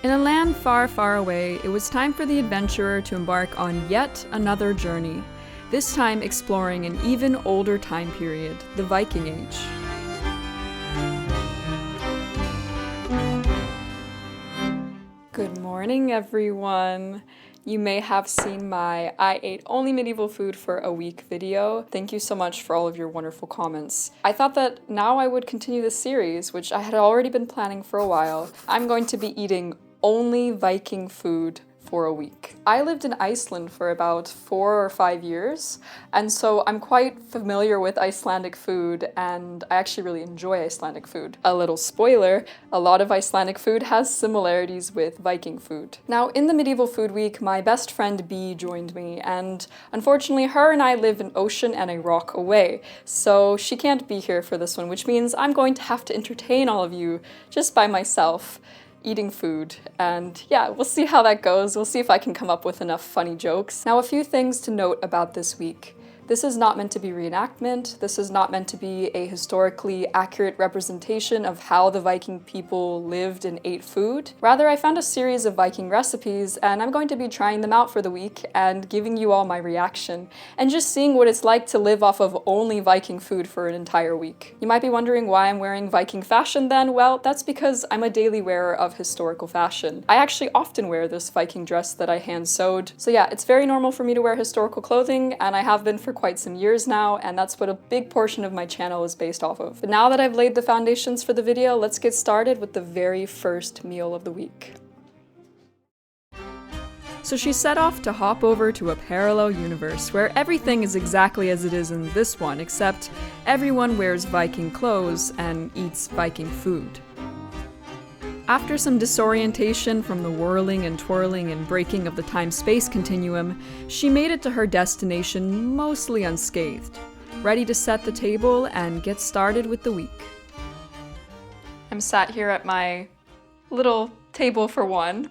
In a land far, far away, it was time for the adventurer to embark on yet another journey, this time exploring an even older time period, the Viking Age. Good morning, everyone! You may have seen my I ate only medieval food for a week video. Thank you so much for all of your wonderful comments. I thought that now I would continue this series, which I had already been planning for a while. I'm going to be eating only Viking food for a week. I lived in Iceland for about 4 or 5 years, and so I'm quite familiar with Icelandic food, and I actually really enjoy Icelandic food. A little spoiler, a lot of Icelandic food has similarities with Viking food. Now, in the Medieval Food Week, my best friend Bee joined me, and unfortunately her and I live an ocean and a rock away, so she can't be here for this one, which means I'm going to have to entertain all of you just by myself, eating food, and yeah, we'll see how that goes. We'll see if I can come up with enough funny jokes. Now, a few things to note about this week. This is not meant to be reenactment. This is not meant to be a historically accurate representation of how the Viking people lived and ate food. Rather, I found a series of Viking recipes, and I'm going to be trying them out for the week and giving you all my reaction, and just seeing what it's like to live off of only Viking food for an entire week. You might be wondering why I'm wearing Viking fashion then. Well, that's because I'm a daily wearer of historical fashion. I actually often wear this Viking dress that I hand sewed. So yeah, it's very normal for me to wear historical clothing, and I have been for quite some years now, and that's what a big portion of my channel is based off of. But now that I've laid the foundations for the video, let's get started with the very first meal of the week. So she set off to hop over to a parallel universe where everything is exactly as it is in this one, except everyone wears Viking clothes and eats Viking food. After some disorientation from the whirling and twirling and breaking of the time-space continuum, she made it to her destination mostly unscathed, ready to set the table and get started with the week. I'm sat here at my little table for one.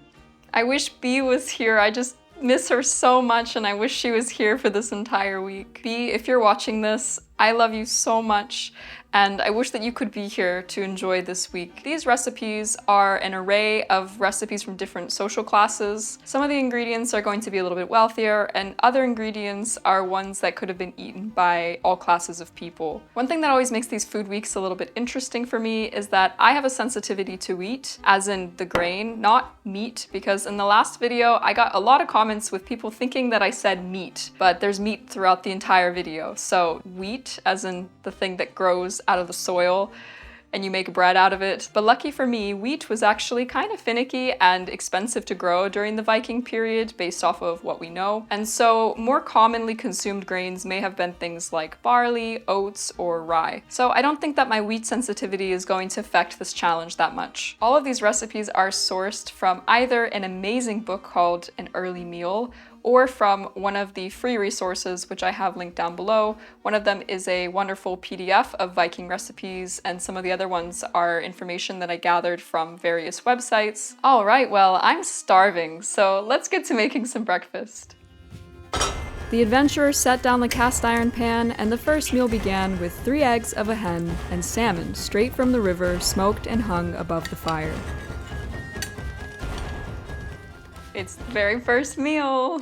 I wish Bee was here. I just miss her so much, and I wish she was here for this entire week. Bee, if you're watching this, I love you so much, and I wish that you could be here to enjoy this week. These recipes are an array of recipes from different social classes. Some of the ingredients are going to be a little bit wealthier, and other ingredients are ones that could have been eaten by all classes of people. One thing that always makes these food weeks a little bit interesting for me is that I have a sensitivity to wheat, as in the grain, not meat, because in the last video I got a lot of comments with people thinking that I said meat, but there's meat throughout the entire video. So wheat, as in the thing that grows out of the soil and you make bread out of it. But lucky for me, wheat was actually kind of finicky and expensive to grow during the Viking period based off of what we know. And so more commonly consumed grains may have been things like barley, oats, or rye. So I don't think that my wheat sensitivity is going to affect this challenge that much. All of these recipes are sourced from either an amazing book called An Early Meal, or from one of the free resources, which I have linked down below. One of them is a wonderful PDF of Viking recipes, and some of the other ones are information that I gathered from various websites. All right, well, I'm starving, so let's get to making some breakfast. The adventurer set down the cast iron pan, and the first meal began with 3 eggs of a hen and salmon straight from the river, smoked and hung above the fire. It's the very first meal.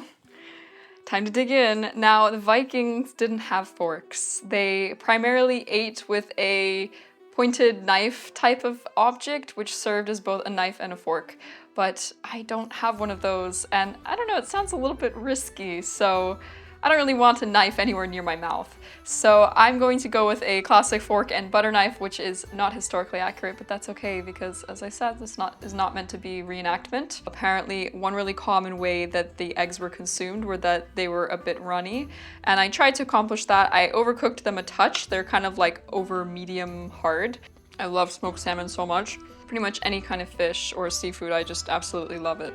Time to dig in. Now, the Vikings didn't have forks. They primarily ate with a pointed knife type of object, which served as both a knife and a fork. But I don't have one of those, and I don't know, it sounds a little bit risky, so I don't really want a knife anywhere near my mouth. So I'm going to go with a classic fork and butter knife, which is not historically accurate, but that's okay because, as I said, this is not meant to be reenactment. Apparently, one really common way that the eggs were consumed were that they were a bit runny, and I tried to accomplish that. I overcooked them a touch. They're kind of like over medium hard. I love smoked salmon so much. Pretty much any kind of fish or seafood, I just absolutely love it.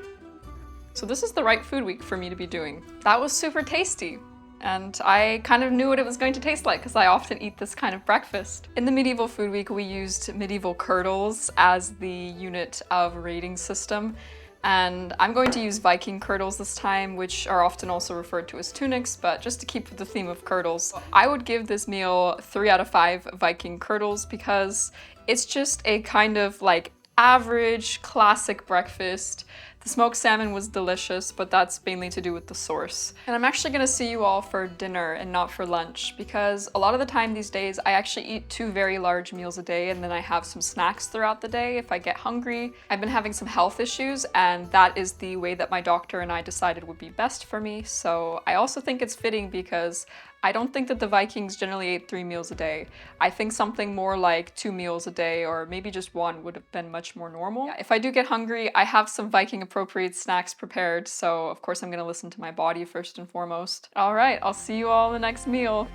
So this is the right food week for me to be doing. That was super tasty. And I kind of knew what it was going to taste like because I often eat this kind of breakfast. In the Medieval Food Week, we used medieval curdles as the unit of rating system. And I'm going to use Viking curdles this time, which are often also referred to as tunics, but just to keep with the theme of curdles, I would give this meal 3 out of 5 Viking curdles because it's just a kind of like average, classic breakfast. The smoked salmon was delicious, but that's mainly to do with the source. And I'm actually gonna see you all for dinner and not for lunch, because a lot of the time these days I actually eat 2 very large meals a day and then I have some snacks throughout the day if I get hungry. I've been having some health issues and that is the way that my doctor and I decided would be best for me. So I also think it's fitting because I don't think that the Vikings generally ate 3 meals a day. I think something more like 2 meals a day or maybe just 1 would have been much more normal. Yeah, if I do get hungry, I have some Viking appropriate snacks prepared, so of course I'm gonna listen to my body first and foremost. All right, I'll see you all in the next meal.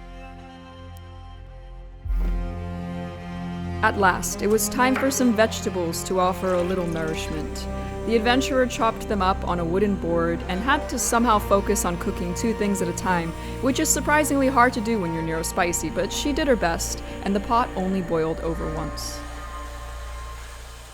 At last, it was time for some vegetables to offer a little nourishment. The adventurer chopped them up on a wooden board and had to somehow focus on cooking 2 things at a time, which is surprisingly hard to do when you're neurospicy, but she did her best, and the pot only boiled over once.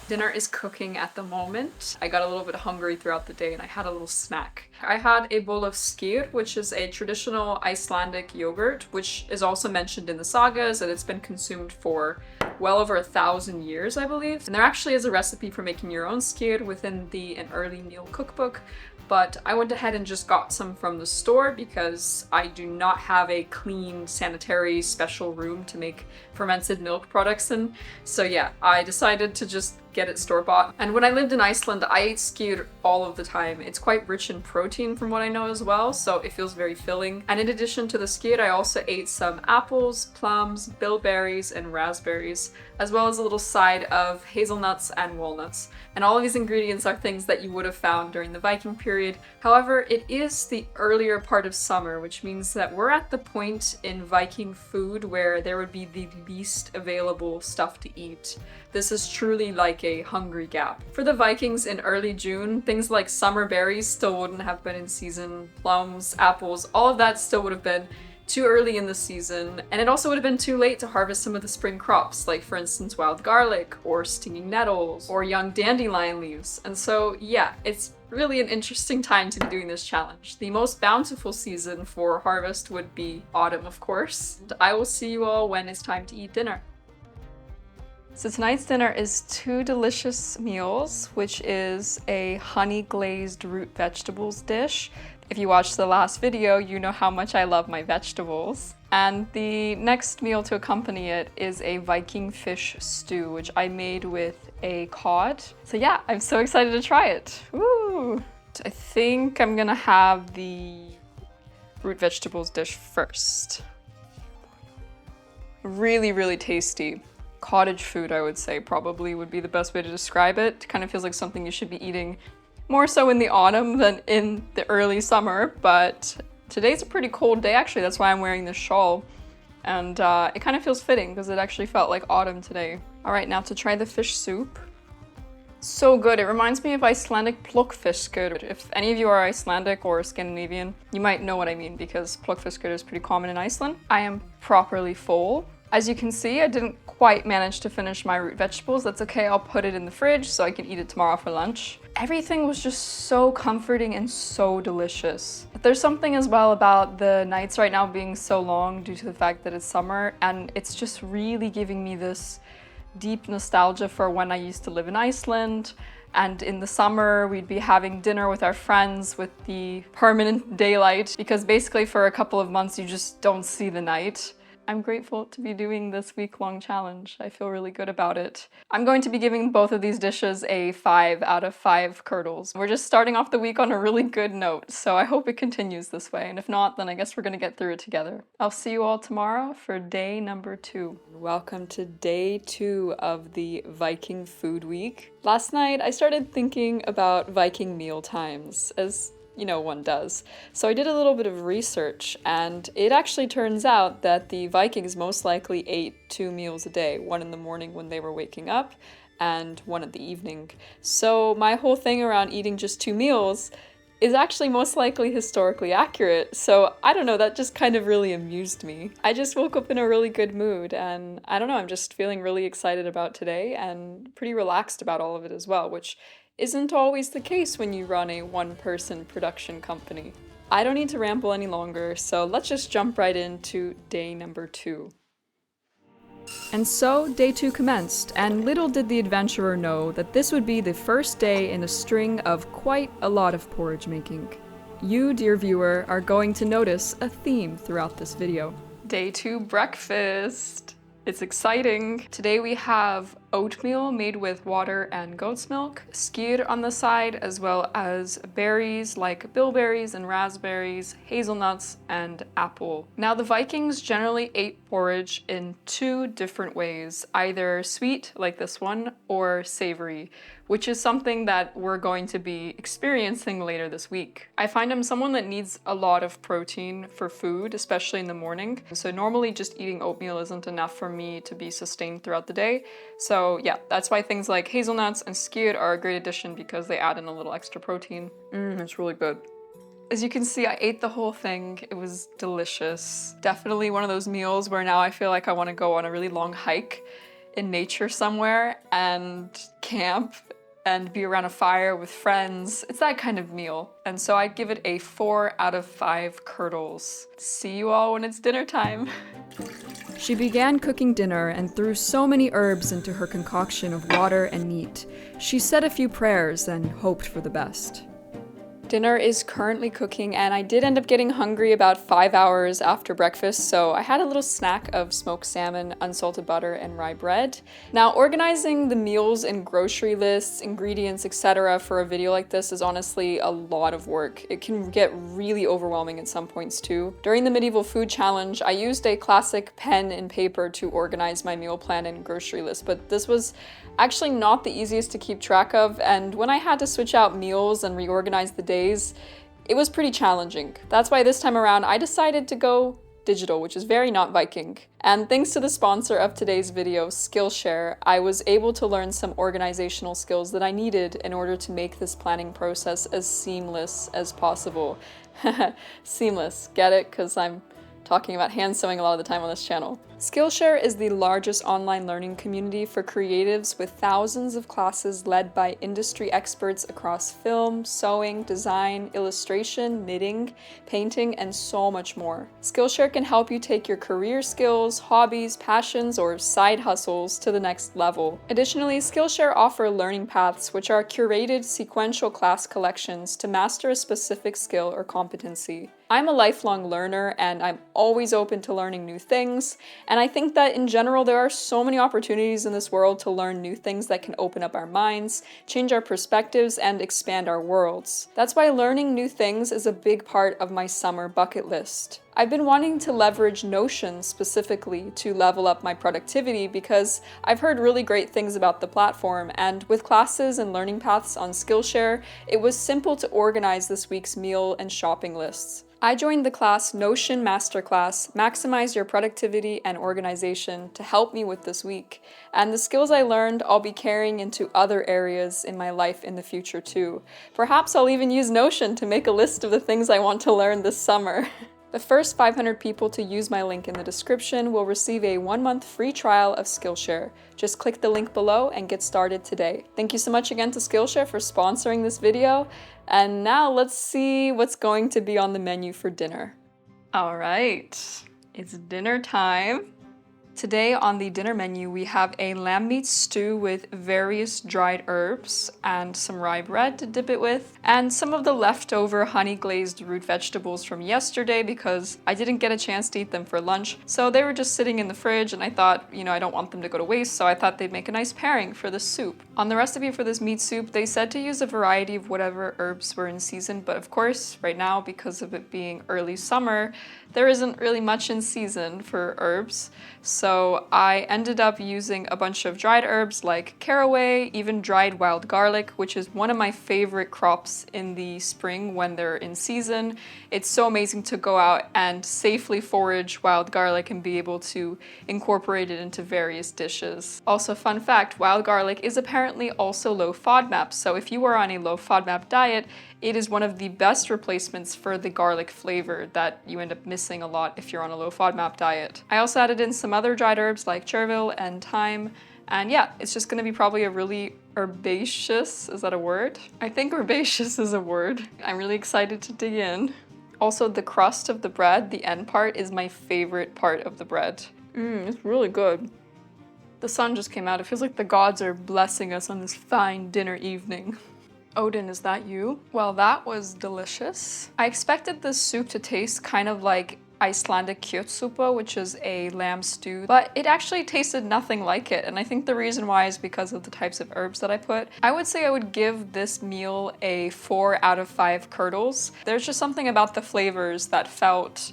Dinner is cooking at the moment. I got a little bit hungry throughout the day and I had a little snack. I had a bowl of skyr, which is a traditional Icelandic yogurt, which is also mentioned in the sagas, and it's been consumed for well over 1,000 years, I believe. And there actually is a recipe for making your own skyr within an early meal cookbook, but I went ahead and just got some from the store because I do not have a clean, sanitary, special room to make fermented milk products in. So yeah, I decided to just get it store-bought. And when I lived in Iceland, I ate skyr all of the time. It's quite rich in protein from what I know as well, so it feels very filling. And in addition to the skyr, I also ate some apples, plums, bilberries, and raspberries, as well as a little side of hazelnuts and walnuts. And all of these ingredients are things that you would have found during the Viking period. However, it is the earlier part of summer, which means that we're at the point in Viking food where there would be the least available stuff to eat. This is truly like a hungry gap. For the Vikings in early June, things like summer berries still wouldn't have been in season, plums, apples, all of that still would have been too early in the season, and it also would have been too late to harvest some of the spring crops, like for instance wild garlic, or stinging nettles, or young dandelion leaves. And so yeah, it's really an interesting time to be doing this challenge. The most bountiful season for harvest would be autumn, of course. And I will see you all when it's time to eat dinner. So tonight's dinner is 2 delicious meals, which is a honey glazed root vegetables dish. If you watched the last video, you know how much I love my vegetables. And the next meal to accompany it is a Viking fish stew, which I made with a cod. So yeah, I'm so excited to try it. Woo! I think I'm gonna have the root vegetables dish first. Really, really tasty. Cottage food, I would say, probably would be the best way to describe it. It kind of feels like something you should be eating more so in the autumn than in the early summer, but today's a pretty cold day actually, that's why I'm wearing this shawl. And it kind of feels fitting because it actually felt like autumn today. All right, now to try the fish soup. So good, it reminds me of Icelandic plukkfiskur. If any of you are Icelandic or Scandinavian, you might know what I mean because plukkfiskur is pretty common in Iceland. I am properly full. As you can see, I didn't quite manage to finish my root vegetables. That's okay, I'll put it in the fridge so I can eat it tomorrow for lunch. Everything was just so comforting and so delicious. There's something as well about the nights right now being so long due to the fact that it's summer, and it's just really giving me this deep nostalgia for when I used to live in Iceland. And in the summer, we'd be having dinner with our friends with the permanent daylight, because basically for a couple of months you just don't see the night. I'm grateful to be doing this week-long challenge. I feel really good about it. I'm going to be giving both of these dishes a 5 out of 5 curdles. We're just starting off the week on a really good note, so I hope it continues this way, and if not, then I guess we're gonna get through it together. I'll see you all tomorrow for day number 2. Welcome to day 2 of the Viking Food Week. Last night, I started thinking about Viking meal times, as you know, one does. So I did a little bit of research, and it actually turns out that the Vikings most likely ate 2 meals a day, one in the morning when they were waking up, and one in the evening. So my whole thing around eating just 2 meals is actually most likely historically accurate. So I don't know, that just kind of really amused me. I just woke up in a really good mood, and I don't know, I'm just feeling really excited about today and pretty relaxed about all of it as well, which isn't always the case when you run a one-person production company. I don't need to ramble any longer, so let's just jump right into day number 2. And so, day 2 commenced, and little did the adventurer know that this would be the first day in a string of quite a lot of porridge making. You, dear viewer, are going to notice a theme throughout this video. Day 2 breakfast! It's exciting! Today we have oatmeal made with water and goat's milk, skyr on the side, as well as berries like bilberries and raspberries, hazelnuts, and apple. Now the Vikings generally ate porridge in 2 different ways, either sweet, like this one, or savory, which is something that we're going to be experiencing later this week. I find I'm someone that needs a lot of protein for food, especially in the morning, so normally just eating oatmeal isn't enough for me to be sustained throughout the day. So yeah, that's why things like hazelnuts and skyr are a great addition because they add in a little extra protein. It's really good. As you can see, I ate the whole thing. It was delicious. Definitely one of those meals where now I feel like I want to go on a really long hike in nature somewhere and camp and be around a fire with friends. It's that kind of meal. And so I'd give it a 4 out of 5 curdles. See you all when it's dinner time. She began cooking dinner and threw so many herbs into her concoction of water and meat. She said a few prayers and hoped for the best. Dinner is currently cooking, and I did end up getting hungry about 5 hours after breakfast, so I had a little snack of smoked salmon, unsalted butter, and rye bread. Now, organizing the meals and grocery lists, ingredients, etc. for a video like this is honestly a lot of work. It can get really overwhelming at some points too. During the Medieval Food Challenge, I used a classic pen and paper to organize my meal plan and grocery list, but this was actually not the easiest to keep track of, and when I had to switch out meals and reorganize the days, it was pretty challenging. That's why this time around I decided to go digital, which is very not Viking. And thanks to the sponsor of today's video, Skillshare, I was able to learn some organizational skills that I needed in order to make this planning process as seamless as possible. Seamless, get it? Because I'm talking about hand sewing a lot of the time on this channel. Skillshare is the largest online learning community for creatives with thousands of classes led by industry experts across film, sewing, design, illustration, knitting, painting, and so much more. Skillshare can help you take your career skills, hobbies, passions, or side hustles to the next level. Additionally, Skillshare offer learning paths, which are curated sequential class collections to master a specific skill or competency. I'm a lifelong learner, and I'm always open to learning new things. And I think that in general, there are so many opportunities in this world to learn new things that can open up our minds, change our perspectives, and expand our worlds. That's why learning new things is a big part of my summer bucket list. I've been wanting to leverage Notion specifically to level up my productivity because I've heard really great things about the platform, and with classes and learning paths on Skillshare, it was simple to organize this week's meal and shopping lists. I joined the class Notion Masterclass, Maximize Your Productivity and Organization, to help me with this week. And the skills I learned I'll be carrying into other areas in my life in the future too. Perhaps I'll even use Notion to make a list of the things I want to learn this summer. The first 500 people to use my link in the description will receive a 1-month free trial of Skillshare. Just click the link below and get started today. Thank you so much again to Skillshare for sponsoring this video. And now let's see what's going to be on the menu for dinner. All right, it's dinner time. Today on the dinner menu, we have a lamb meat stew with various dried herbs and some rye bread to dip it with, and some of the leftover honey glazed root vegetables from yesterday because I didn't get a chance to eat them for lunch. So they were just sitting in the fridge, and I thought, I don't want them to go to waste, so I thought they'd make a nice pairing for the soup. On the recipe for this meat soup, they said to use a variety of whatever herbs were in season, but of course, right now, because of it being early summer, there isn't really much in season for herbs. So I ended up using a bunch of dried herbs like caraway, even dried wild garlic, which is one of my favorite crops in the spring when they're in season. It's so amazing to go out and safely forage wild garlic and be able to incorporate it into various dishes. Also, fun fact, wild garlic is apparently also low FODMAP, so if you are on a low FODMAP diet, it is one of the best replacements for the garlic flavor that you end up missing a lot if you're on a low FODMAP diet. I also added in some other dried herbs like chervil and thyme, and yeah, it's just gonna be probably a really herbaceous, is that a word? I think herbaceous is a word. I'm really excited to dig in. Also, the crust of the bread, the end part, is my favorite part of the bread. It's really good. The sun just came out. It feels like the gods are blessing us on this fine dinner evening. Odin, is that you? Well, that was delicious. I expected this soup to taste kind of like Icelandic kjötsúpa, which is a lamb stew, but it actually tasted nothing like it, and I think the reason why is because of the types of herbs that I put. I would say I would give this meal a 4 out of 5 curdles. There's just something about the flavors that felt,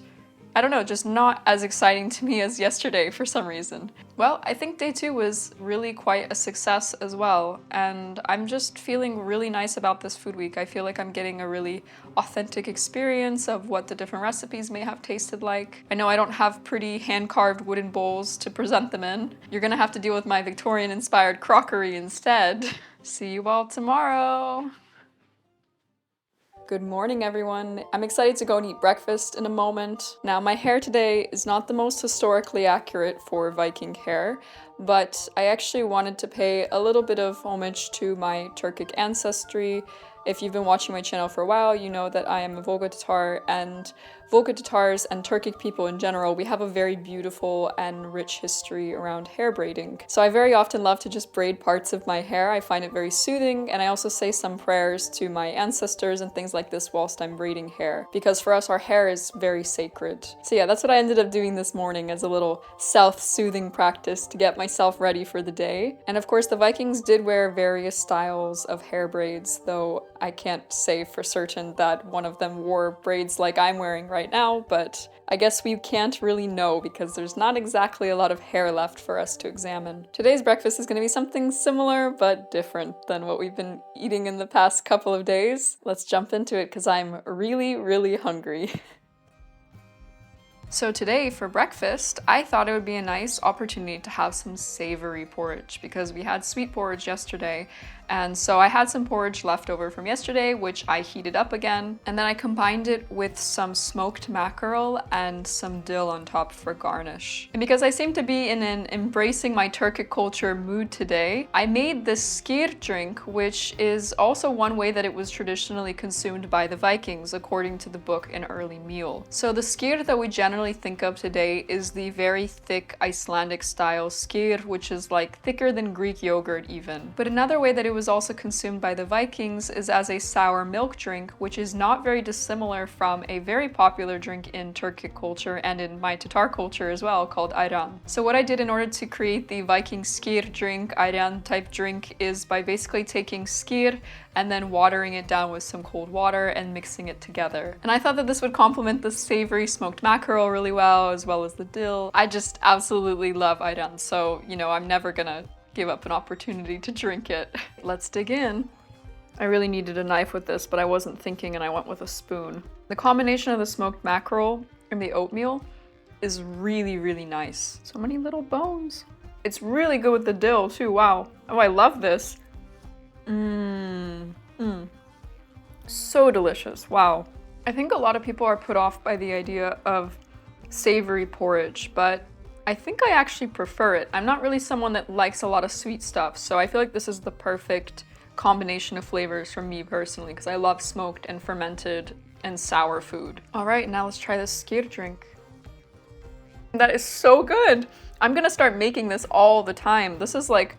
I don't know, just not as exciting to me as yesterday for some reason. Well, I think day 2 was really quite a success as well, and I'm just feeling really nice about this food week. I feel like I'm getting a really authentic experience of what the different recipes may have tasted like. I know I don't have pretty hand-carved wooden bowls to present them in. You're gonna have to deal with my Victorian-inspired crockery instead. See you all tomorrow! Good morning, everyone. I'm excited to go and eat breakfast in a moment. Now, my hair today is not the most historically accurate for Viking hair, but I actually wanted to pay a little bit of homage to my Turkic ancestry. If you've been watching my channel for a while, you know that I am a Volga Tatar, and Volga Tatars and Turkic people in general, we have a very beautiful and rich history around hair braiding. So I very often love to just braid parts of my hair. I find it very soothing, and I also say some prayers to my ancestors and things like this whilst I'm braiding hair, because for us our hair is very sacred. So yeah, that's what I ended up doing this morning as a little self-soothing practice to get myself ready for the day. And of course the Vikings did wear various styles of hair braids, though I can't say for certain that one of them wore braids like I'm wearing right now, but I guess we can't really know because there's not exactly a lot of hair left for us to examine. Today's breakfast is going to be something similar but different than what we've been eating in the past couple of days. Let's jump into it because I'm really, really hungry. So today for breakfast, I thought it would be a nice opportunity to have some savory porridge because we had sweet porridge yesterday. And so I had some porridge left over from yesterday, which I heated up again. And then I combined it with some smoked mackerel and some dill on top for garnish. And because I seem to be in an embracing my Turkic culture mood today, I made this skyr drink, which is also one way that it was traditionally consumed by the Vikings, according to the book An Early Meal. So the skyr that we generally think of today is the very thick Icelandic style skyr, which is like thicker than Greek yogurt even. But another way that it was also consumed by the Vikings is as a sour milk drink, which is not very dissimilar from a very popular drink in Turkic culture and in my Tatar culture as well, called ayran. So what I did in order to create the Viking skyr drink, ayran type drink, is by basically taking skyr and then watering it down with some cold water and mixing it together. And I thought that this would complement the savory smoked mackerel really well, as well as the dill. I just absolutely love ayran, so you know, I'm never gonna give up an opportunity to drink it. Let's dig in. I really needed a knife with this, but I wasn't thinking and I went with a spoon. The combination of the smoked mackerel and the oatmeal is really, really nice. So many little bones. It's really good with the dill too, wow. Oh, I love this. So delicious, wow. I think a lot of people are put off by the idea of savory porridge, but I think I actually prefer it. I'm not really someone that likes a lot of sweet stuff, so I feel like this is the perfect combination of flavors for me personally, because I love smoked and fermented and sour food. All right, now let's try this skyr drink. That is so good. I'm gonna start making this all the time. This is like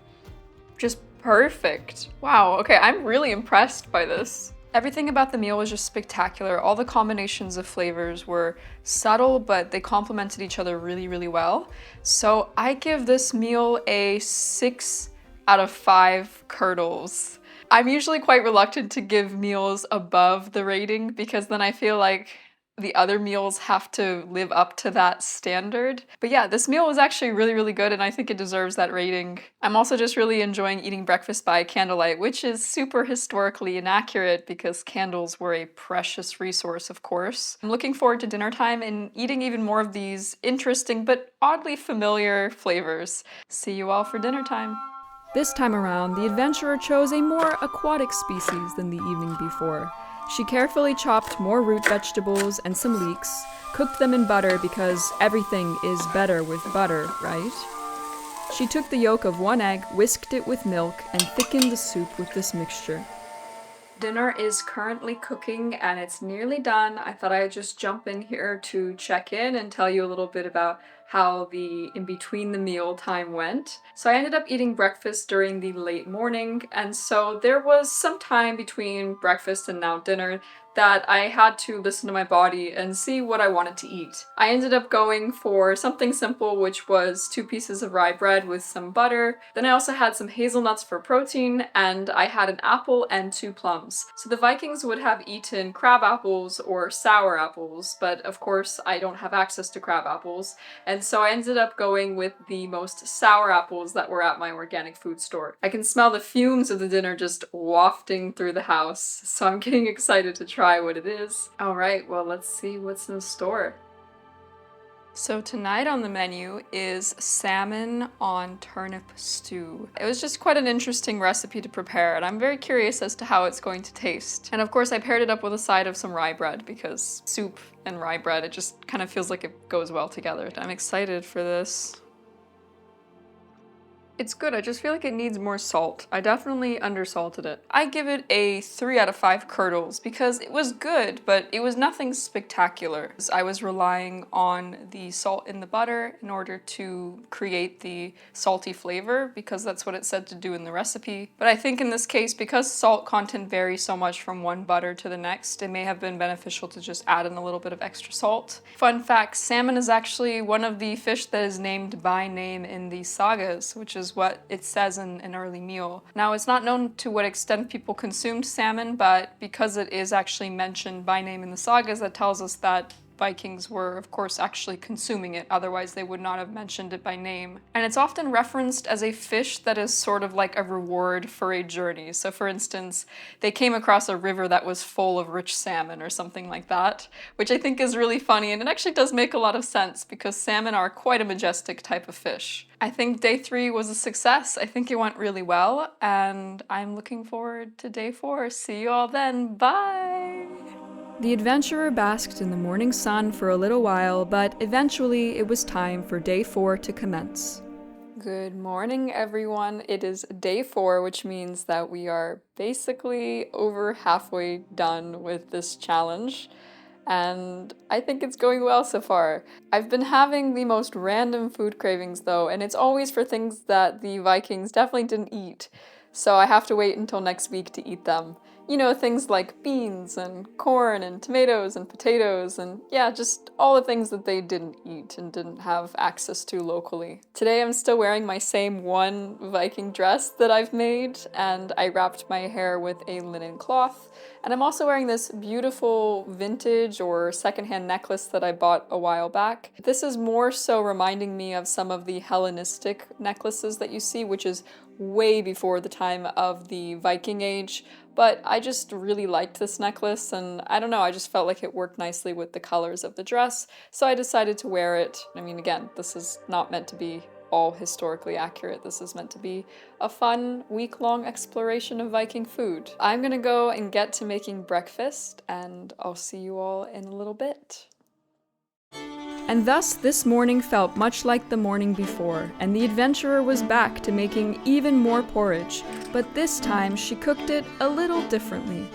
just perfect. Wow, okay, I'm really impressed by this. Everything about the meal was just spectacular. All the combinations of flavors were subtle, but they complemented each other really, really well. So I give this meal a 6 out of 5 curdles. I'm usually quite reluctant to give meals above the rating because then I feel like the other meals have to live up to that standard. But yeah, this meal was actually really, really good and I think it deserves that rating. I'm also just really enjoying eating breakfast by candlelight, which is super historically inaccurate because candles were a precious resource, of course. I'm looking forward to dinner time and eating even more of these interesting but oddly familiar flavors. See you all for dinner time. This time around, the adventurer chose a more aquatic species than the evening before. She carefully chopped more root vegetables and some leeks, cooked them in butter because everything is better with butter, right? She took the yolk of 1 egg, whisked it with milk, and thickened the soup with this mixture. Dinner is currently cooking and it's nearly done. I thought I'd just jump in here to check in and tell you a little bit about how the in between the meal time went. So I ended up eating breakfast during the late morning, and so there was some time between breakfast and now dinner that I had to listen to my body and see what I wanted to eat. I ended up going for something simple, which was 2 pieces of rye bread with some butter. Then I also had some hazelnuts for protein, and I had an apple and 2 plums. So the Vikings would have eaten crab apples or sour apples, but of course I don't have access to crab apples, and so I ended up going with the most sour apples that were at my organic food store. I can smell the fumes of the dinner just wafting through the house, so I'm getting excited to try what it is. Alright, well, let's see what's in the store. So tonight on the menu is salmon on turnip stew. It was just quite an interesting recipe to prepare, and I'm very curious as to how it's going to taste. And of course I paired it up with a side of some rye bread, because soup and rye bread, it just kind of feels like it goes well together. I'm excited for this. It's good, I just feel like it needs more salt. I definitely undersalted it. I give it a 3 out of 5 curdles because it was good, but it was nothing spectacular. I was relying on the salt in the butter in order to create the salty flavor because that's what it said to do in the recipe. But I think in this case, because salt content varies so much from one butter to the next, it may have been beneficial to just add in a little bit of extra salt. Fun fact, salmon is actually one of the fish that is named by name in the sagas, which is what it says in an early meal. Now, it's not known to what extent people consumed salmon, but because it is actually mentioned by name in the sagas, that tells us that Vikings were, of course, actually consuming it, otherwise they would not have mentioned it by name. And it's often referenced as a fish that is sort of like a reward for a journey. So for instance, they came across a river that was full of rich salmon or something like that, which I think is really funny, and it actually does make a lot of sense because salmon are quite a majestic type of fish. I think day 3 was a success. I think it went really well, and I'm looking forward to day 4. See you all then. Bye! The adventurer basked in the morning sun for a little while, but eventually it was time for day 4 to commence. Good morning, everyone. It is day 4, which means that we are basically over halfway done with this challenge, and I think it's going well so far. I've been having the most random food cravings though, and it's always for things that the Vikings definitely didn't eat, so I have to wait until next week to eat them. You know, things like beans and corn and tomatoes and potatoes and yeah, just all the things that they didn't eat and didn't have access to locally. Today I'm still wearing my same one Viking dress that I've made, and I wrapped my hair with a linen cloth. And I'm also wearing this beautiful vintage or secondhand necklace that I bought a while back. This is more so reminding me of some of the Hellenistic necklaces that you see, which is way before the time of the Viking Age. But I just really liked this necklace, and I don't know, I just felt like it worked nicely with the colors of the dress, so I decided to wear it. I mean, again, this is not meant to be all historically accurate. This is meant to be a fun week-long exploration of Viking food. I'm gonna go and get to making breakfast, and I'll see you all in a little bit. And thus this morning felt much like the morning before, and the adventurer was back to making even more porridge, but this time she cooked it a little differently.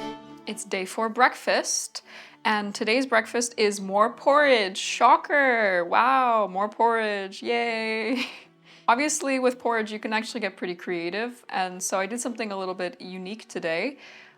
It's day 4 breakfast, and today's breakfast is more porridge. Shocker! Wow, more porridge, yay! Obviously with porridge you can actually get pretty creative, and so I did something a little bit unique today.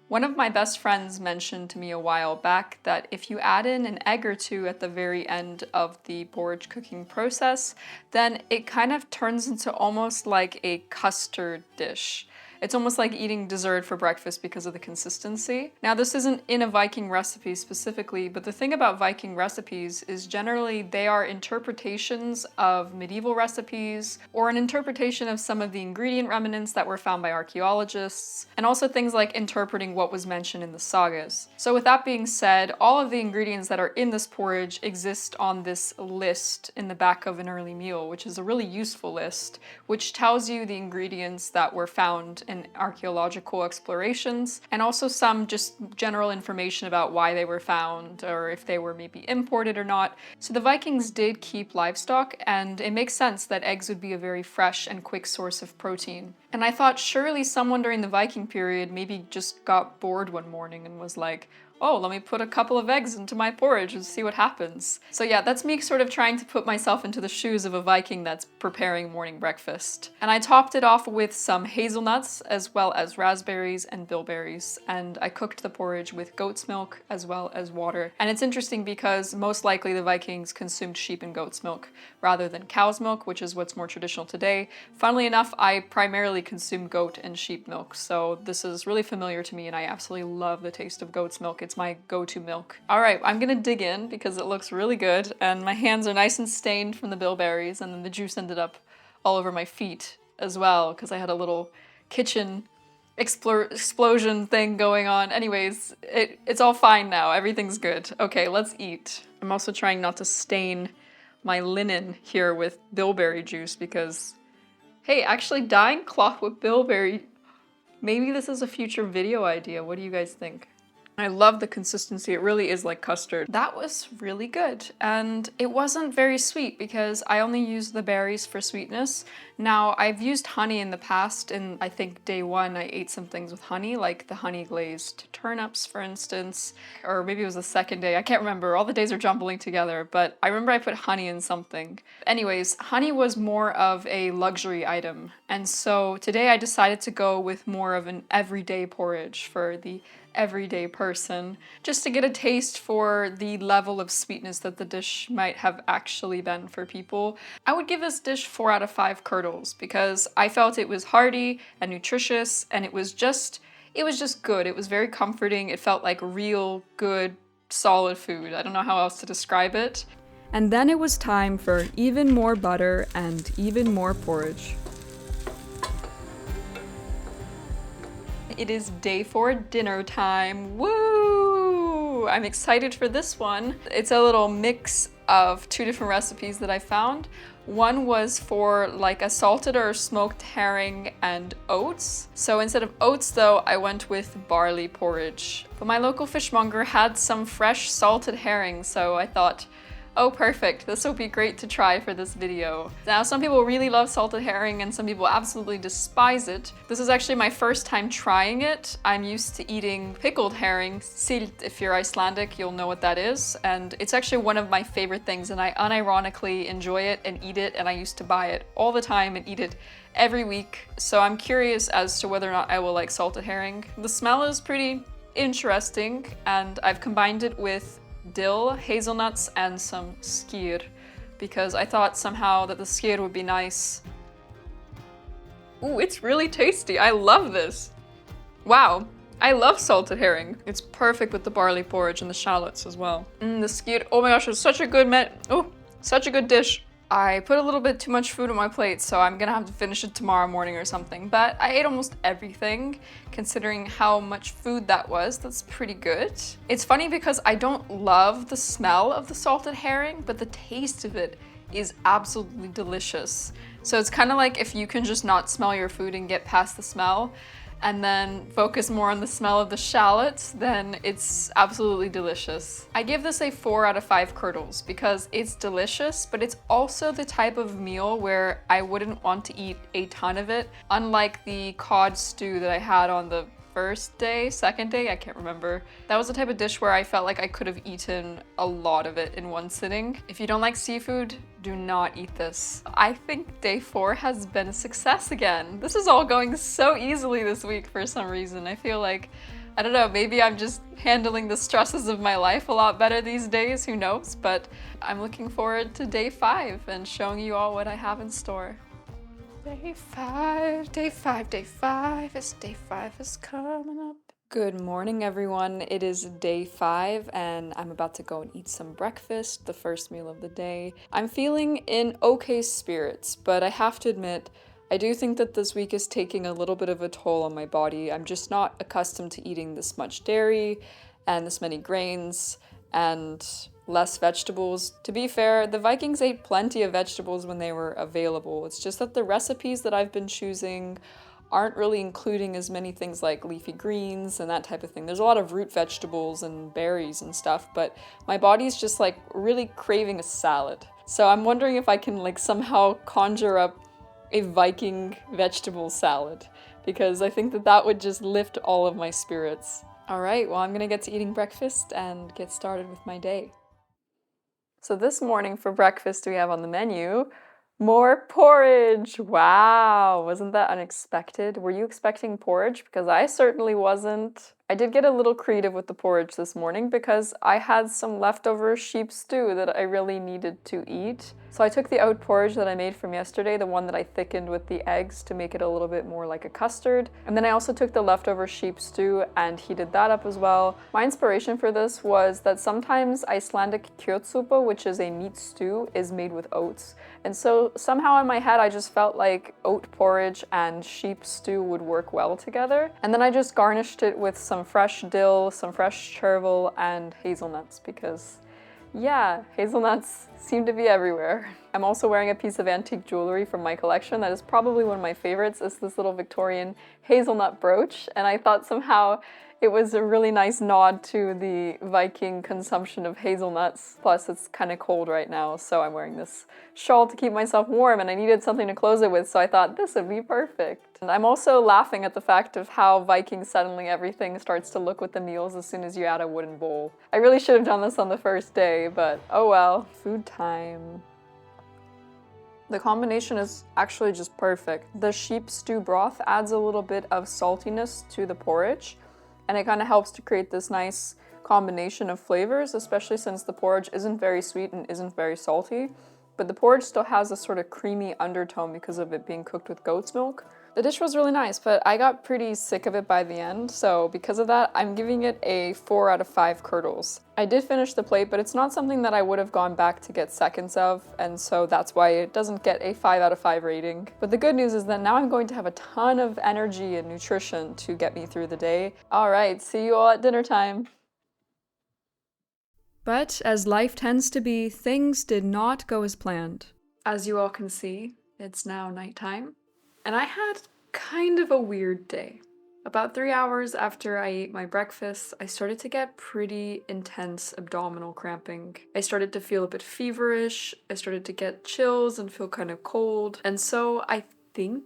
One of my best friends mentioned to me a while back that if you add in an egg or 2 at the very end of the porridge cooking process, then it kind of turns into almost like a custard dish. It's almost like eating dessert for breakfast because of the consistency. Now, this isn't in a Viking recipe specifically, but the thing about Viking recipes is generally they are interpretations of medieval recipes or an interpretation of some of the ingredient remnants that were found by archaeologists, and also things like interpreting what was mentioned in the sagas. So with that being said, all of the ingredients that are in this porridge exist on this list in the back of an early meal, which is a really useful list, which tells you the ingredients that were found in archaeological explorations, and also some just general information about why they were found or if they were maybe imported or not. So the Vikings did keep livestock, and it makes sense that eggs would be a very fresh and quick source of protein. And I thought surely someone during the Viking period maybe just got bored one morning and was like, oh, let me put a couple of eggs into my porridge and see what happens. So yeah, that's me sort of trying to put myself into the shoes of a Viking that's preparing morning breakfast. And I topped it off with some hazelnuts as well as raspberries and bilberries. And I cooked the porridge with goat's milk as well as water. And it's interesting because most likely the Vikings consumed sheep and goat's milk rather than cow's milk, which is what's more traditional today. Funnily enough, I primarily consume goat and sheep milk, so this is really familiar to me and I absolutely love the taste of goat's milk. It's my go-to milk. All right, I'm gonna dig in because it looks really good and my hands are nice and stained from the bilberries, and then the juice ended up all over my feet as well because I had a little kitchen explosion thing going on. Anyways, it's all fine now. Everything's good. Okay, let's eat. I'm also trying not to stain my linen here with bilberry juice because, hey, actually dyeing cloth with bilberry, maybe this is a future video idea. What do you guys think? I love the consistency. It really is like custard. That was really good. And it wasn't very sweet because I only used the berries for sweetness. Now, I've used honey in the past, and I think day one I ate some things with honey, like the honey glazed turnips, for instance, or maybe it was the second day. I can't remember. All the days are jumbling together, but I remember I put honey in something. Anyways, honey was more of a luxury item. And so today I decided to go with more of an everyday porridge for the everyday person, just to get a taste for the level of sweetness that the dish might have actually been for people. I would give this dish 4 out of 5 curdles because I felt it was hearty and nutritious, and it was just good. It was very comforting. It felt like real good solid food. I don't know how else to describe it. And then it was time for even more butter and even more porridge. It is day 4 dinner time. Woo! I'm excited for this one. It's a little mix of 2 different recipes that I found. One was for like a salted or smoked herring and oats. So instead of oats though, I went with barley porridge. But my local fishmonger had some fresh salted herring, so I thought, oh, perfect. This will be great to try for this video. Now, some people really love salted herring and some people absolutely despise it. This is actually my first time trying it. I'm used to eating pickled herring. Silt, if you're Icelandic, you'll know what that is. And it's actually one of my favorite things, and I unironically enjoy it and eat it, and I used to buy it all the time and eat it every week. So I'm curious as to whether or not I will like salted herring. The smell is pretty interesting, and I've combined it with dill, hazelnuts, and some skyr because I thought somehow that the skyr would be nice. Ooh, it's really tasty. I love this. Wow, I love salted herring. It's perfect with the barley porridge and the shallots as well. The skyr, oh my gosh, it's such a good such a good dish. I put a little bit too much food on my plate, so I'm gonna have to finish it tomorrow morning or something. But I ate almost everything, considering how much food that was. That's pretty good. It's funny because I don't love the smell of the salted herring, but the taste of it is absolutely delicious. So it's kind of like if you can just not smell your food and get past the smell, and then focus more on the smell of the shallots, then it's absolutely delicious. I give this a 4 out of 5 curdles because it's delicious, but it's also the type of meal where I wouldn't want to eat a ton of it, unlike the cod stew that I had on the second day, I can't remember. That was the type of dish where I felt like I could have eaten a lot of it in one sitting. If you don't like seafood, do not eat this. I think day 4 has been a success again. This is all going so easily this week for some reason. I feel like, I don't know, maybe I'm just handling the stresses of my life a lot better these days, who knows? But I'm looking forward to day 5 and showing you all what I have in store. Day 5, day 5, day 5, day 5 is coming up. Good morning, everyone. It is day 5 and I'm about to go and eat some breakfast, the first meal of the day. I'm feeling in okay spirits, but I have to admit, I do think that this week is taking a little bit of a toll on my body. I'm just not accustomed to eating this much dairy and this many grains and less vegetables. To be fair, the Vikings ate plenty of vegetables when they were available. It's just that the recipes that I've been choosing aren't really including as many things like leafy greens and that type of thing. There's a lot of root vegetables and berries and stuff, but my body's just like really craving a salad. So I'm wondering if I can like somehow conjure up a Viking vegetable salad, because I think that that would just lift all of my spirits. Alright, well I'm gonna get to eating breakfast and get started with my day. So this morning for breakfast we have on the menu more porridge! Wow, wasn't that unexpected? Were you expecting porridge? Because I certainly wasn't. I did get a little creative with the porridge this morning because I had some leftover sheep stew that I really needed to eat. So I took the oat porridge that I made from yesterday, the one that I thickened with the eggs to make it a little bit more like a custard. And then I also took the leftover sheep stew and heated that up as well. My inspiration for this was that sometimes Icelandic kjötsupa, which is a meat stew, is made with oats. And so somehow in my head I just felt like oat porridge and sheep stew would work well together. And then I just garnished it with some fresh dill, some fresh chervil, and hazelnuts because yeah, hazelnuts seem to be everywhere. I'm also wearing a piece of antique jewelry from my collection that is probably one of my favorites. It's this little Victorian hazelnut brooch, and I thought somehow it was a really nice nod to the Viking consumption of hazelnuts. Plus, it's kind of cold right now, so I'm wearing this shawl to keep myself warm, and I needed something to close it with, so I thought this would be perfect. And I'm also laughing at the fact of how Viking suddenly everything starts to look with the meals as soon as you add a wooden bowl. I really should have done this on the first day, but oh well. Food time. The combination is actually just perfect. The sheep stew broth adds a little bit of saltiness to the porridge, and it kind of helps to create this nice combination of flavors, especially since the porridge isn't very sweet and isn't very salty. But the porridge still has a sort of creamy undertone because of it being cooked with goat's milk. The dish was really nice, but I got pretty sick of it by the end, so because of that, I'm giving it a 4 out of 5 curdles. I did finish the plate, but it's not something that I would have gone back to get seconds of, and so that's why it doesn't get a 5 out of 5 rating. But the good news is that now I'm going to have a ton of energy and nutrition to get me through the day. Alright, see you all at dinner time. But as life tends to be, things did not go as planned. As you all can see, it's now nighttime. And I had kind of a weird day. About 3 hours after I ate my breakfast, I started to get pretty intense abdominal cramping. I started to feel a bit feverish, I started to get chills and feel kind of cold. And so I think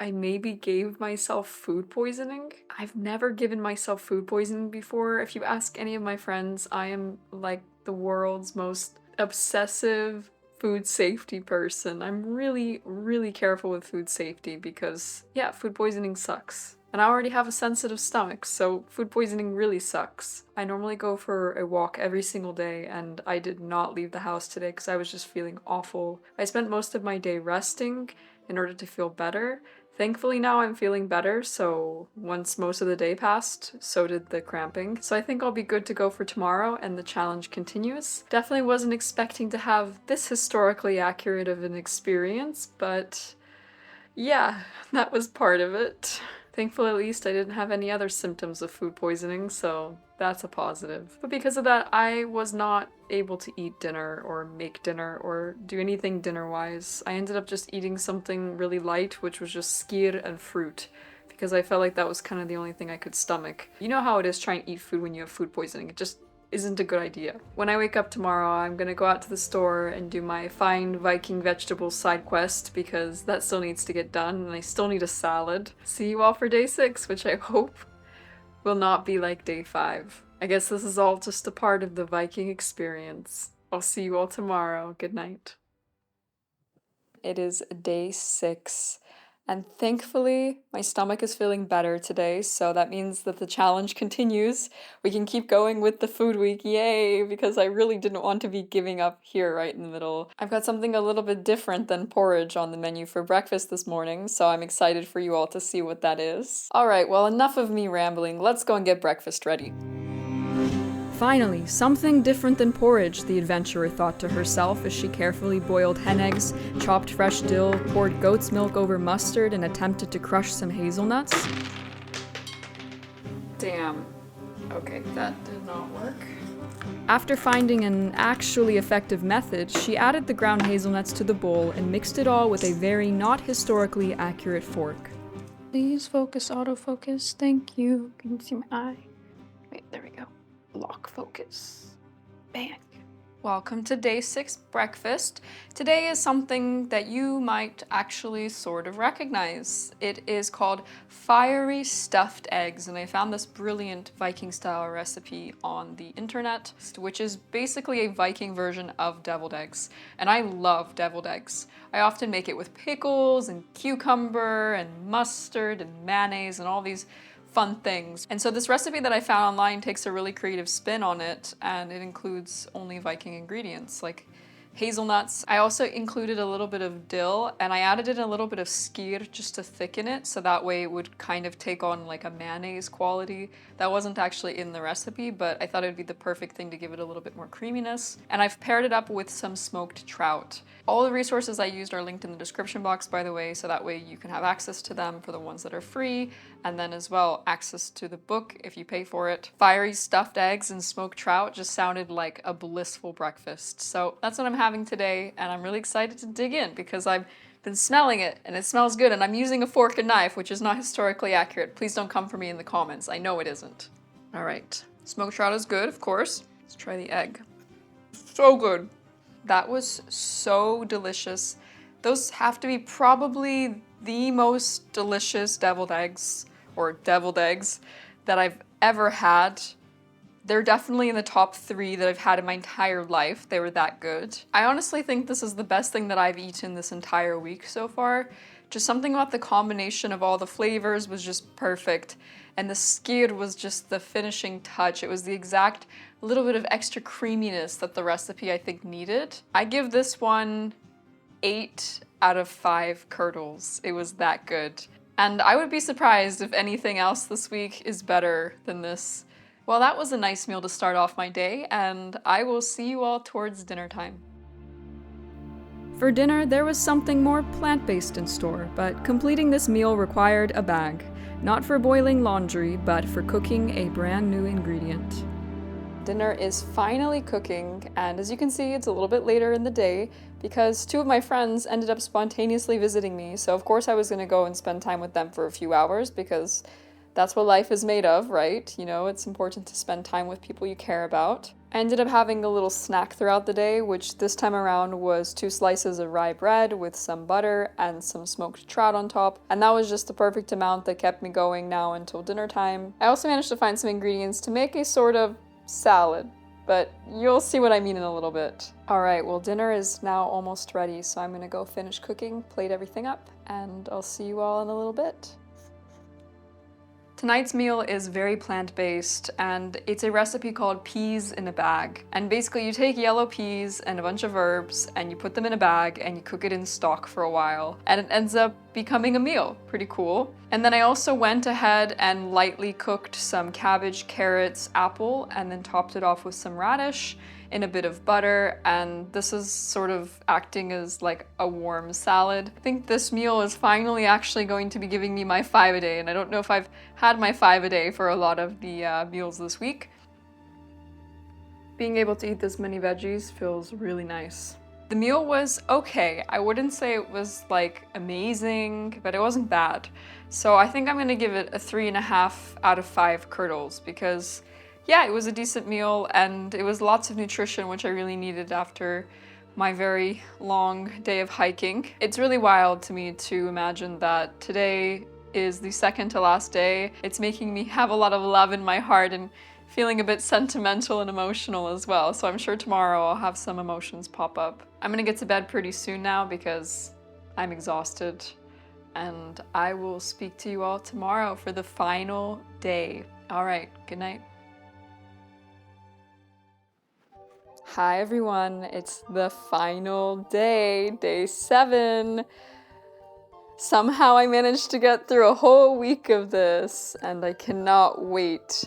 I maybe gave myself food poisoning. I've never given myself food poisoning before. If you ask any of my friends, I am like the world's most obsessive food safety person. I'm really, really careful with food safety because, yeah, food poisoning sucks. And I already have a sensitive stomach, so food poisoning really sucks. I normally go for a walk every single day, and I did not leave the house today because I was just feeling awful. I spent most of my day resting in order to feel better. Thankfully now I'm feeling better, so once most of the day passed, so did the cramping. So I think I'll be good to go for tomorrow and the challenge continues. Definitely wasn't expecting to have this historically accurate of an experience, but yeah, that was part of it. Thankfully, at least I didn't have any other symptoms of food poisoning, so that's a positive. But because of that, I was not able to eat dinner or make dinner or do anything dinner-wise. I ended up just eating something really light, which was just skyr and fruit, because I felt like that was kind of the only thing I could stomach. You know how it is trying to eat food when you have food poisoning. It just isn't a good idea. When I wake up tomorrow, I'm gonna go out to the store and do my find Viking vegetables side quest because that still needs to get done and I still need a salad. See you all for day 6, which I hope will not be like day 5. I guess this is all just a part of the Viking experience. I'll see you all tomorrow. Good night. It is day 6. And thankfully, my stomach is feeling better today, so that means that the challenge continues. We can keep going with the food week, yay! Because I really didn't want to be giving up here right in the middle. I've got something a little bit different than porridge on the menu for breakfast this morning, so I'm excited for you all to see what that is. Alright, well enough of me rambling, let's go and get breakfast ready. Finally, something different than porridge, the adventurer thought to herself as she carefully boiled hen eggs, chopped fresh dill, poured goat's milk over mustard, and attempted to crush some hazelnuts. Damn. Okay, that did not work. After finding an actually effective method, she added the ground hazelnuts to the bowl and mixed it all with a very not historically accurate fork. Please focus, autofocus, thank you. Can you see my eye? Wait, there we go. Lock focus. Bang. Welcome to day 6 breakfast. Today is something that you might actually sort of recognize. It is called fiery stuffed eggs, and I found this brilliant Viking style recipe on the internet, which is basically a Viking version of deviled eggs. And I love deviled eggs. I often make it with pickles and cucumber and mustard and mayonnaise and all these fun things. And so this recipe that I found online takes a really creative spin on it, and it includes only Viking ingredients like hazelnuts. I also included a little bit of dill, and I added in a little bit of skyr just to thicken it, so that way it would kind of take on like a mayonnaise quality. That wasn't actually in the recipe, but I thought it would be the perfect thing to give it a little bit more creaminess. And I've paired it up with some smoked trout. All the resources I used are linked in the description box, by the way, so that way you can have access to them for the ones that are free, and then as well access to the book if you pay for it. Fiery stuffed eggs and smoked trout just sounded like a blissful breakfast. So that's what I'm having today, and I'm really excited to dig in because I've been smelling it and it smells good, and I'm using a fork and knife, which is not historically accurate. Please don't come for me in the comments. I know it isn't. All right, smoked trout is good, of course. Let's try the egg. So good. That was so delicious. Those have to be probably the most delicious deviled eggs that I've ever had. They're definitely in the top 3 that I've had in my entire life. They were that good. I honestly think this is the best thing that I've eaten this entire week so far. Just something about the combination of all the flavors was just perfect. And the skyr was just the finishing touch. It was the exact little bit of extra creaminess that the recipe I think needed. I give this one 8 out of 5 curdles. It was that good. And I would be surprised if anything else this week is better than this. Well, that was a nice meal to start off my day, and I will see you all towards dinner time. For dinner, there was something more plant-based in store, but completing this meal required a bag. Not for boiling laundry, but for cooking a brand new ingredient. Dinner is finally cooking, and as you can see, it's a little bit later in the day because 2 of my friends ended up spontaneously visiting me, so of course I was gonna go and spend time with them for a few hours because that's what life is made of, right? You know, it's important to spend time with people you care about. I ended up having a little snack throughout the day, which this time around was 2 slices of rye bread with some butter and some smoked trout on top, and that was just the perfect amount that kept me going now until dinner time. I also managed to find some ingredients to make a sort of salad, but you'll see what I mean in a little bit. All right, well, dinner is now almost ready, so I'm gonna go finish cooking, plate everything up, and I'll see you all in a little bit. Tonight's meal is very plant-based, and it's a recipe called peas in a bag. And basically you take yellow peas and a bunch of herbs and you put them in a bag and you cook it in stock for a while, and it ends up becoming a meal. Pretty cool. And then I also went ahead and lightly cooked some cabbage, carrots, apple, and then topped it off with some radish in a bit of butter, and this is sort of acting as like a warm salad. I think this meal is finally actually going to be giving me my 5 a day, and I don't know if I've had my 5 a day for a lot of the meals this week. Being able to eat this many veggies feels really nice. The meal was okay. I wouldn't say it was like amazing, but it wasn't bad. So I think I'm gonna give it a 3.5 out of 5 curdles because yeah, it was a decent meal and it was lots of nutrition, which I really needed after my very long day of hiking. It's really wild to me to imagine that today is the second to last day. It's making me have a lot of love in my heart and feeling a bit sentimental and emotional as well. So I'm sure tomorrow I'll have some emotions pop up. I'm gonna get to bed pretty soon now because I'm exhausted, and I will speak to you all tomorrow for the final day. All right, good night. Hi everyone, it's the final day, day 7. Somehow I managed to get through a whole week of this, and I cannot wait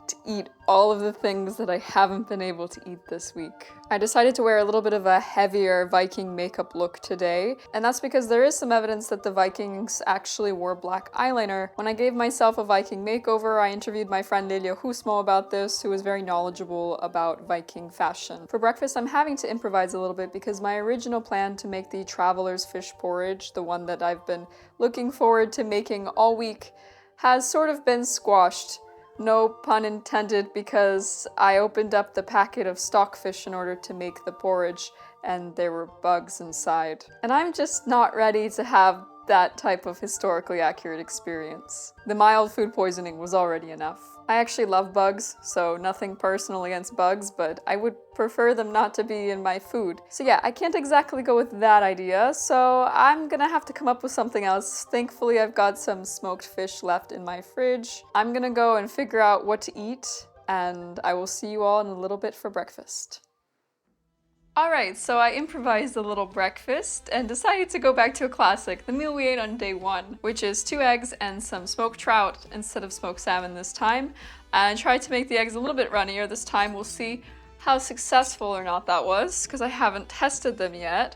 to eat all of the things that I haven't been able to eat this week. I decided to wear a little bit of a heavier Viking makeup look today, and that's because there is some evidence that the Vikings actually wore black eyeliner. When I gave myself a Viking makeover, I interviewed my friend Lilja Husmo about this, who is very knowledgeable about Viking fashion. For breakfast, I'm having to improvise a little bit because my original plan to make the traveler's fish porridge, the one that I've been looking forward to making all week, has sort of been squashed No pun intended, because I opened up the packet of stockfish in order to make the porridge, and there were bugs inside. And I'm just not ready to have that type of historically accurate experience. The mild food poisoning was already enough. I actually love bugs, so nothing personal against bugs, but I would prefer them not to be in my food. So yeah, I can't exactly go with that idea, so I'm gonna have to come up with something else. Thankfully, I've got some smoked fish left in my fridge. I'm gonna go and figure out what to eat, and I will see you all in a little bit for breakfast. Alright, so I improvised a little breakfast and decided to go back to a classic, the meal we ate on day 1, which is 2 eggs and some smoked trout instead of smoked salmon this time. And tried to make the eggs a little bit runnier this time. We'll see how successful or not that was, because I haven't tested them yet.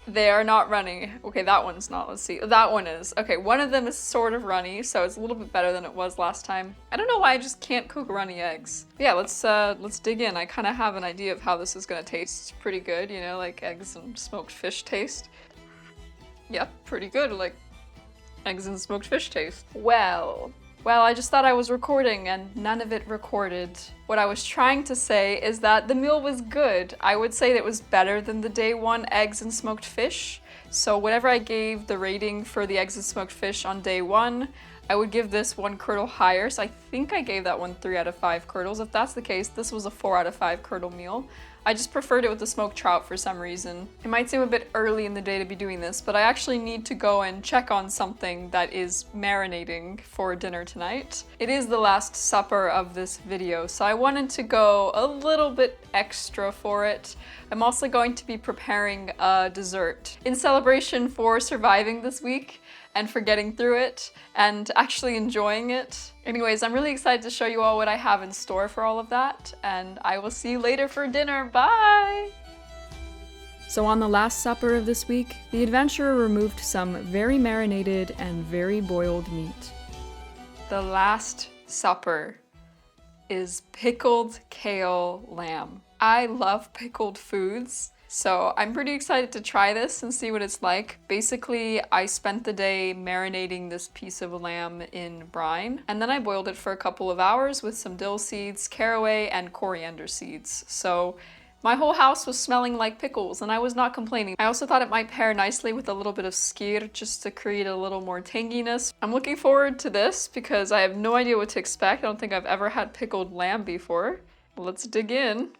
They are not runny. Okay, that one's not. Let's see. That one is. Okay, one of them is sort of runny, so it's a little bit better than it was last time. I don't know why I just can't cook runny eggs. But yeah, let's dig in. I kind of have an idea of how this is gonna taste. Pretty good, you know, like eggs and smoked fish taste. Yep, pretty good, like eggs and smoked fish taste. Well, I just thought I was recording and none of it recorded. What I was trying to say is that the meal was good. I would say that it was better than the day 1 eggs and smoked fish. So whatever I gave the rating for the eggs and smoked fish on day 1, I would give this 1 curdle higher. So I think I gave that one 3 out of 5 curdles. If that's the case, this was a 4 out of 5 curdle meal. I just preferred it with the smoked trout for some reason. It might seem a bit early in the day to be doing this, but I actually need to go and check on something that is marinating for dinner tonight. It is the last supper of this video, so I wanted to go a little bit extra for it. I'm also going to be preparing a dessert in celebration for surviving this week and for getting through it and actually enjoying it. Anyways, I'm really excited to show you all what I have in store for all of that, and I will see you later for dinner. Bye! So on the Last Supper of this week, the adventurer removed some very marinated and very boiled meat. The Last Supper is pickled kale lamb. I love pickled foods, so I'm pretty excited to try this and see what it's like. Basically, I spent the day marinating this piece of lamb in brine, and then I boiled it for a couple of hours with some dill seeds, caraway, and coriander seeds. So my whole house was smelling like pickles, and I was not complaining. I also thought it might pair nicely with a little bit of skyr, just to create a little more tanginess. I'm looking forward to this because I have no idea what to expect. I don't think I've ever had pickled lamb before. Let's dig in.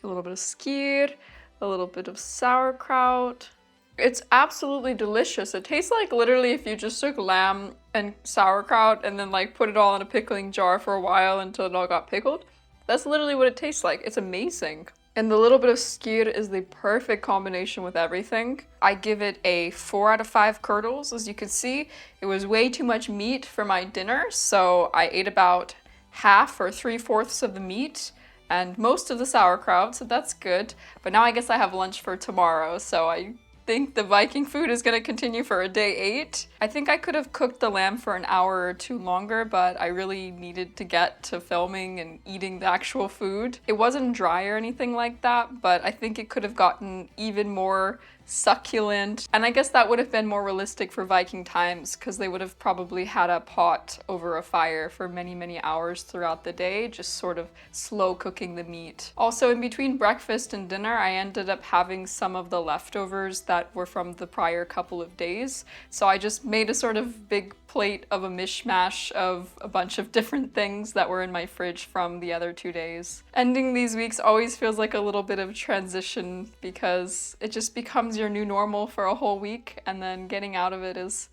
A little bit of skyr, a little bit of sauerkraut. It's absolutely delicious. It tastes like literally if you just took lamb and sauerkraut and then like put it all in a pickling jar for a while until it all got pickled. That's literally what it tastes like. It's amazing. And the little bit of skyr is the perfect combination with everything. I give it a 4 out of 5 curdles. As you can see, it was way too much meat for my dinner, so I ate about half or 3/4 of the meat and most of the sauerkraut, so that's good. But now I guess I have lunch for tomorrow, so I think the Viking food is gonna continue for a day 8. I think I could have cooked the lamb for an hour or 2 longer, but I really needed to get to filming and eating the actual food. It wasn't dry or anything like that, but I think it could have gotten even more succulent. And I guess that would have been more realistic for Viking times, because they would have probably had a pot over a fire for many, many hours throughout the day, just sort of slow cooking the meat. Also, in between breakfast and dinner, I ended up having some of the leftovers that were from the prior couple of days. So I just made a sort of big plate of a mishmash of a bunch of different things that were in my fridge from the other 2 days. Ending these weeks always feels like a little bit of transition, because it just becomes your new normal for a whole week, and then getting out of it is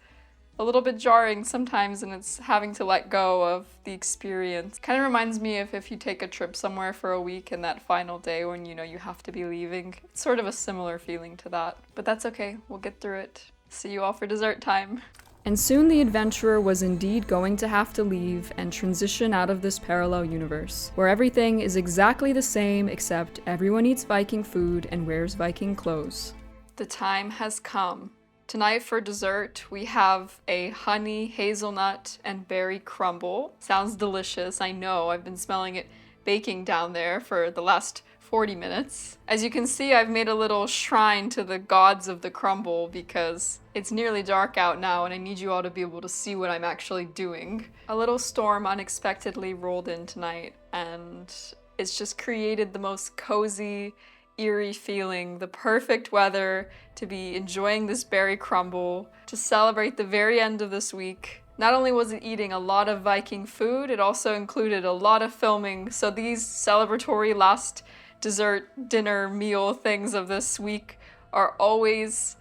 a little bit jarring sometimes, and it's having to let go of the experience. Kind of reminds me of if you take a trip somewhere for a week and that final day when you know you have to be leaving. It's sort of a similar feeling to that, but that's okay. We'll get through it. See you all for dessert time. And soon the adventurer was indeed going to have to leave and transition out of this parallel universe, where everything is exactly the same except everyone eats Viking food and wears Viking clothes. The time has come. Tonight for dessert, we have a honey, hazelnut, and berry crumble. Sounds delicious, I know. I've been smelling it baking down there for the last 40 minutes. As you can see, I've made a little shrine to the gods of the crumble because it's nearly dark out now and I need you all to be able to see what I'm actually doing. A little storm unexpectedly rolled in tonight and it's just created the most cozy, eerie feeling, the perfect weather to be enjoying this berry crumble, to celebrate the very end of this week. Not only was it eating a lot of Viking food, it also included a lot of filming, so these celebratory last dessert, dinner, meal things of this week are always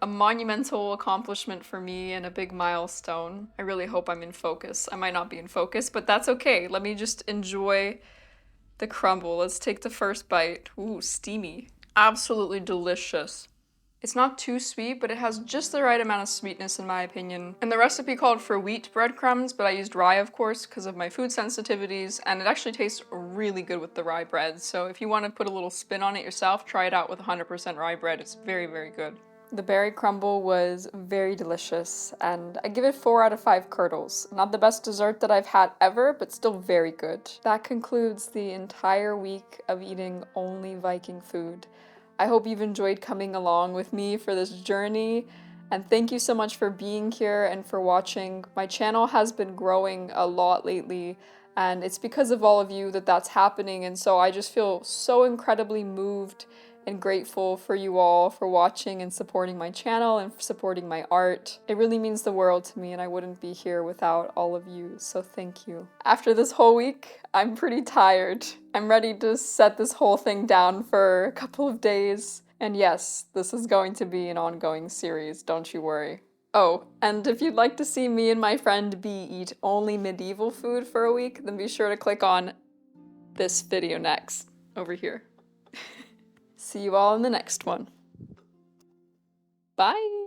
a monumental accomplishment for me and a big milestone. I really hope I'm in focus. I might not be in focus, but that's okay. Let me just enjoy the crumble. Let's take the first bite. Ooh, steamy. Absolutely delicious. It's not too sweet, but it has just the right amount of sweetness in my opinion. And the recipe called for wheat breadcrumbs, but I used rye of course because of my food sensitivities, and it actually tastes really good with the rye bread. So if you want to put a little spin on it yourself, try it out with 100% rye bread. It's very, very good. The berry crumble was very delicious, and I give it 4 out of 5 curdles. Not the best dessert that I've had ever, but still very good. That concludes the entire week of eating only Viking food. I hope you've enjoyed coming along with me for this journey, and thank you so much for being here and for watching. My channel has been growing a lot lately, and it's because of all of you that that's happening, and so I just feel so incredibly moved and grateful for you all for watching and supporting my channel and for supporting my art. It really means the world to me and I wouldn't be here without all of you, so thank you. After this whole week, I'm pretty tired. I'm ready to set this whole thing down for a couple of days. And yes, this is going to be an ongoing series, don't you worry. Oh, and if you'd like to see me and my friend B eat only medieval food for a week, then be sure to click on this video next, over here. See you all in the next one. Bye!